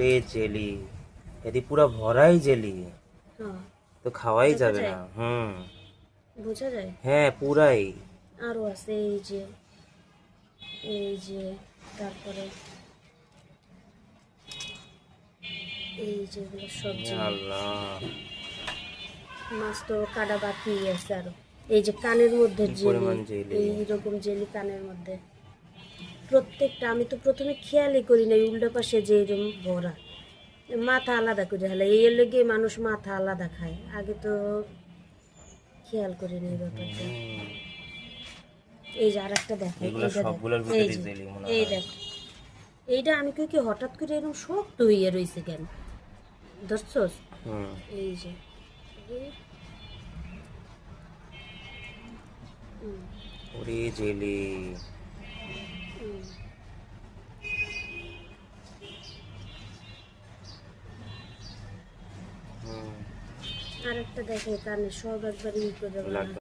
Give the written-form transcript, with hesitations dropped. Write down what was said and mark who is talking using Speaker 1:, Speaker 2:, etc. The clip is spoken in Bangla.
Speaker 1: রে জেলি, এদি পুরা ভরাই জেলি,
Speaker 2: হ্যাঁ,
Speaker 1: তো খাওয়াই
Speaker 2: দেখা
Speaker 1: যাবে
Speaker 2: যায়?
Speaker 1: না।
Speaker 2: বোঝা যায়।
Speaker 1: হ্যাঁ পুরাই।
Speaker 2: আরও আছে এই যে তারপরে এই যেগুলো সব
Speaker 1: ইয়া
Speaker 2: জিনিস।
Speaker 1: আল্লাহ,
Speaker 2: মাছ তো কাটা বাকি আছে আরো। এই যে কানের মধ্যে
Speaker 1: কি
Speaker 2: জেলি,
Speaker 1: পরিমাণ জেলি!
Speaker 2: এইরকম জেলি কানের মধ্যে প্রত্যেকটা। আমি তো প্রথমে খেয়ালই করি নাই উল্টা পাশে যে এরকম ভরা মাথা আলাদা করে হলে এই লেগে মানুষ মাথা আলাদা খায়, আগে তো খেয়াল করি না এই ব্যাপারটা।
Speaker 1: হুম,
Speaker 2: এই যে আর একটা দেখেন,
Speaker 1: এগুলো
Speaker 2: এইটা দেখ,
Speaker 1: সবগুলোর
Speaker 2: এই
Speaker 1: ভিতরে
Speaker 2: যে
Speaker 1: জেলি মনে
Speaker 2: এই
Speaker 1: হয়।
Speaker 2: দেখ, এইটা আমি কই কি হঠাৎ করে এরকম শক্ত হইয়া রইছে কেন, ধরছস?
Speaker 1: হুম।
Speaker 2: এই যে এই, হুম,
Speaker 1: ওরে জেলি!
Speaker 2: হুম।
Speaker 1: হুম,
Speaker 2: আর একটা দেখে কানে সব একবার ই করে বানা।
Speaker 1: লাগবে।